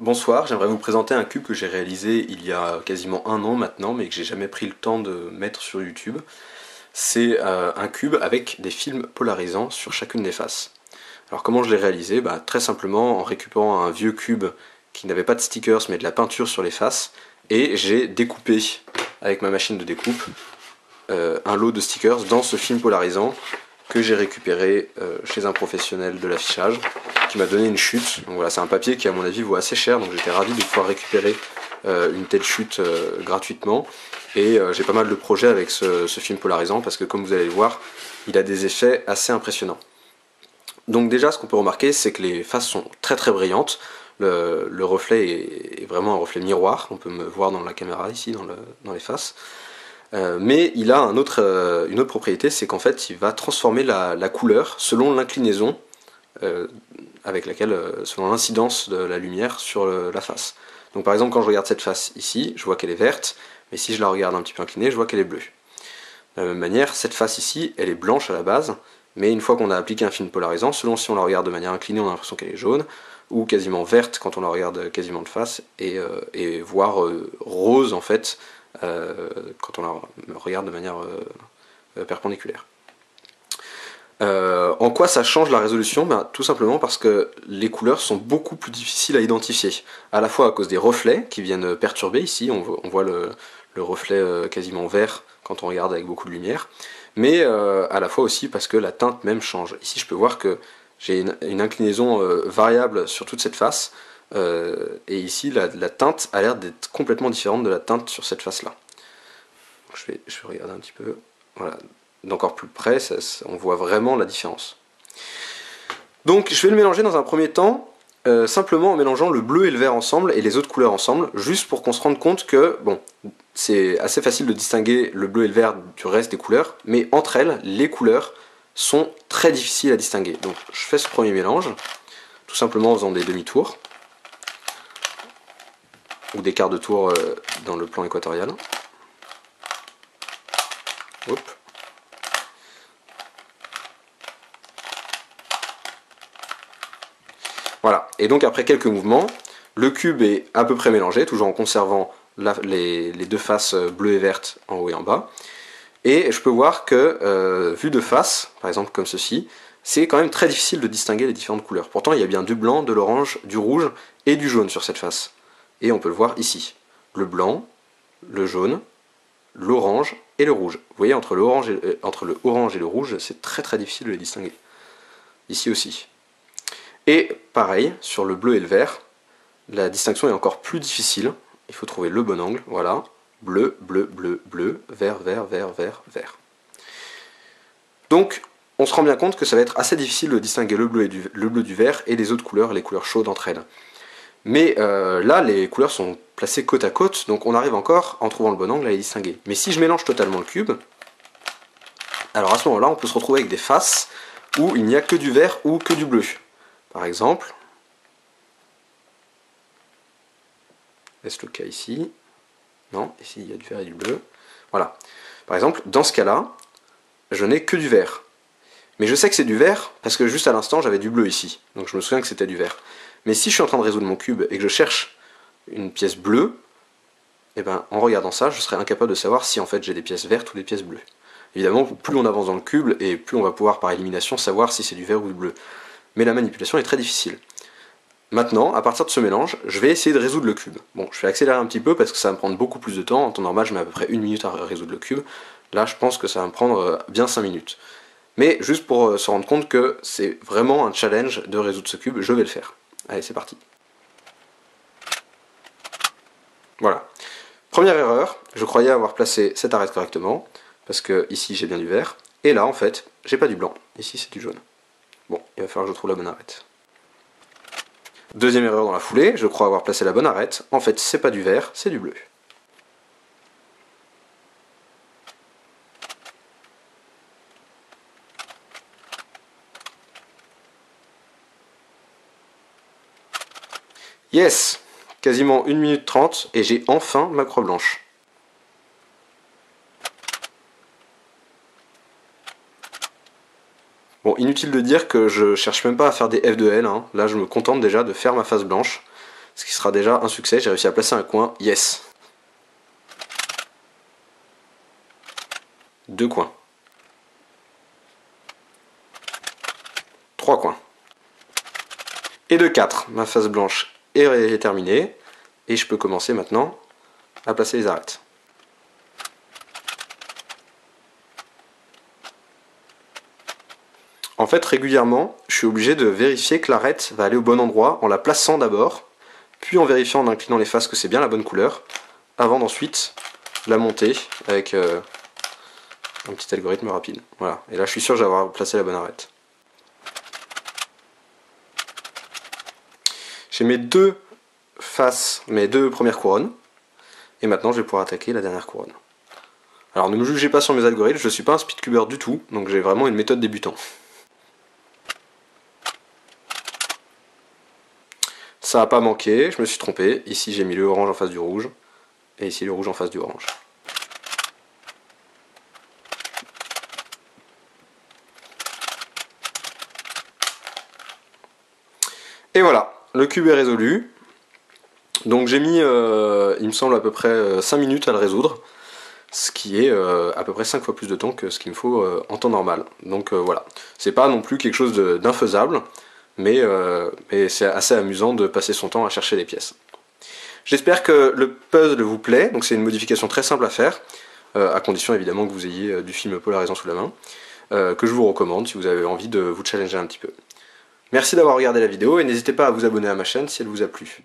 Bonsoir, j'aimerais vous présenter un cube que j'ai réalisé il y a quasiment un an maintenant, mais que j'ai jamais pris le temps de mettre sur YouTube. C'est un cube avec des films polarisants sur chacune des faces. Alors comment je l'ai réalisé? Très simplement en récupérant un vieux cube qui n'avait pas de stickers mais de la peinture sur les faces, et j'ai découpé avec ma machine de découpe un lot de stickers dans ce film polarisant que j'ai récupéré chez un professionnel de l'affichage qui m'a donné une chute. Donc voilà, c'est un papier qui à mon avis vaut assez cher, donc j'étais ravi de pouvoir récupérer une telle chute gratuitement. Et j'ai pas mal de projets avec ce film polarisant parce que comme vous allez le voir, il a des effets assez impressionnants. Donc déjà, ce qu'on peut remarquer, c'est que les faces sont très très brillantes. Le reflet est vraiment un reflet miroir, on peut me voir dans la caméra ici, dans les faces. Mais il a une autre propriété, c'est qu'en fait il va transformer la couleur selon l'inclinaison avec laquelle, selon l'incidence de la lumière sur la face. Donc par exemple quand je regarde cette face ici, je vois qu'elle est verte, mais si je la regarde un petit peu inclinée, je vois qu'elle est bleue. De la même manière, cette face ici, elle est blanche à la base, mais une fois qu'on a appliqué un film polarisant, selon si on la regarde de manière inclinée, on a l'impression qu'elle est jaune, ou quasiment verte quand on la regarde quasiment de face, et voire rose en fait quand on la regarde de manière perpendiculaire. En quoi ça change la résolution? Tout simplement parce que les couleurs sont beaucoup plus difficiles à identifier, à la fois à cause des reflets qui viennent perturber, ici on voit le reflet quasiment vert quand on regarde avec beaucoup de lumière, mais à la fois aussi parce que la teinte même change. Ici je peux voir que j'ai une inclinaison variable sur toute cette face, et ici la teinte a l'air d'être complètement différente de la teinte sur cette face là. Je vais regarder un petit peu, voilà, d'encore plus près, on voit vraiment la différence. Donc je vais le mélanger dans un premier temps, simplement en mélangeant le bleu et le vert ensemble et les autres couleurs ensemble, juste pour qu'on se rende compte que, bon, c'est assez facile de distinguer le bleu et le vert du reste des couleurs, mais entre elles, les couleurs sont très difficiles à distinguer. Donc je fais ce premier mélange, tout simplement en faisant des demi-tours, ou des quarts de tour dans le plan équatorial. Hop. Voilà, et donc après quelques mouvements, le cube est à peu près mélangé, toujours en conservant les deux faces bleues et vertes en haut et en bas. Et je peux voir que, vu de face, par exemple comme ceci, c'est quand même très difficile de distinguer les différentes couleurs. Pourtant il y a bien du blanc, de l'orange, du rouge et du jaune sur cette face. Et on peut le voir ici. Le blanc, le jaune, l'orange et le rouge. Vous voyez, entre le orange et le rouge, c'est très très difficile de les distinguer. Ici aussi. Et pareil, sur le bleu et le vert, la distinction est encore plus difficile. Il faut trouver le bon angle, voilà. Bleu, bleu, bleu, bleu, vert, vert, vert, vert, vert. Donc, on se rend bien compte que ça va être assez difficile de distinguer le bleu du vert et les autres couleurs, les couleurs chaudes entre elles. Mais là, les couleurs sont placées côte à côte, donc on arrive encore, en trouvant le bon angle, à les distinguer. Mais si je mélange totalement le cube, alors à ce moment-là, on peut se retrouver avec des faces où il n'y a que du vert ou que du bleu. Par exemple, est-ce le cas ici? Non, ici il y a du vert et du bleu. Voilà. Par exemple, dans ce cas-là, je n'ai que du vert. Mais je sais que c'est du vert parce que juste à l'instant j'avais du bleu ici. Donc je me souviens que c'était du vert. Mais si je suis en train de résoudre mon cube et que je cherche une pièce bleue, et ben, en regardant ça, je serais incapable de savoir si en fait j'ai des pièces vertes ou des pièces bleues. Évidemment, plus on avance dans le cube et plus on va pouvoir par élimination savoir si c'est du vert ou du bleu. Mais la manipulation est très difficile. Maintenant, à partir de ce mélange, je vais essayer de résoudre le cube. Bon, je vais accélérer un petit peu parce que ça va me prendre beaucoup plus de temps. En temps normal, je mets à peu près 1 minute à résoudre le cube. Là, je pense que ça va me prendre bien 5 minutes. Mais juste pour se rendre compte que c'est vraiment un challenge de résoudre ce cube, je vais le faire. Allez, c'est parti. Voilà. Première erreur, je croyais avoir placé cette arête correctement, parce que ici j'ai bien du vert, et là en fait, j'ai pas du blanc, ici c'est du jaune. Bon, il va falloir que je trouve la bonne arête. Deuxième erreur dans la foulée, je crois avoir placé la bonne arête, en fait c'est pas du vert, c'est du bleu. Yes! Quasiment 1 minute 30 et j'ai enfin ma croix blanche. Bon, inutile de dire que je cherche même pas à faire des F de L, hein. Là je me contente déjà de faire ma face blanche. ce qui sera déjà un succès. J'ai réussi à placer un coin, yes. 2 coins. 3 coins. Et de 4, ma face blanche est terminée, et je peux commencer maintenant à placer les arêtes. En fait, régulièrement, je suis obligé de vérifier que l'arête va aller au bon endroit en la plaçant d'abord, puis en vérifiant en inclinant les faces que c'est bien la bonne couleur, avant d'ensuite la monter avec un petit algorithme rapide. Voilà, et là je suis sûr que je vais avoir placé la bonne arête. J'ai mes 2 faces, mes 2 premières couronnes, et maintenant je vais pouvoir attaquer la dernière couronne. Alors ne me jugez pas sur mes algorithmes, je ne suis pas un speedcuber du tout, donc j'ai vraiment une méthode débutant. Ça n'a pas manqué, je me suis trompé. Ici j'ai mis le orange en face du rouge, et ici le rouge en face du orange. Et voilà, le cube est résolu. Donc j'ai mis, il me semble, à peu près 5 minutes à le résoudre, ce qui est à peu près 5 fois plus de temps que ce qu'il me faut en temps normal. Donc voilà, c'est pas non plus quelque chose d'infaisable, mais c'est assez amusant de passer son temps à chercher les pièces. J'espère que le puzzle vous plaît, donc c'est une modification très simple à faire, à condition évidemment que vous ayez du film polarisant sous la main, que je vous recommande si vous avez envie de vous challenger un petit peu. Merci d'avoir regardé la vidéo et n'hésitez pas à vous abonner à ma chaîne si elle vous a plu.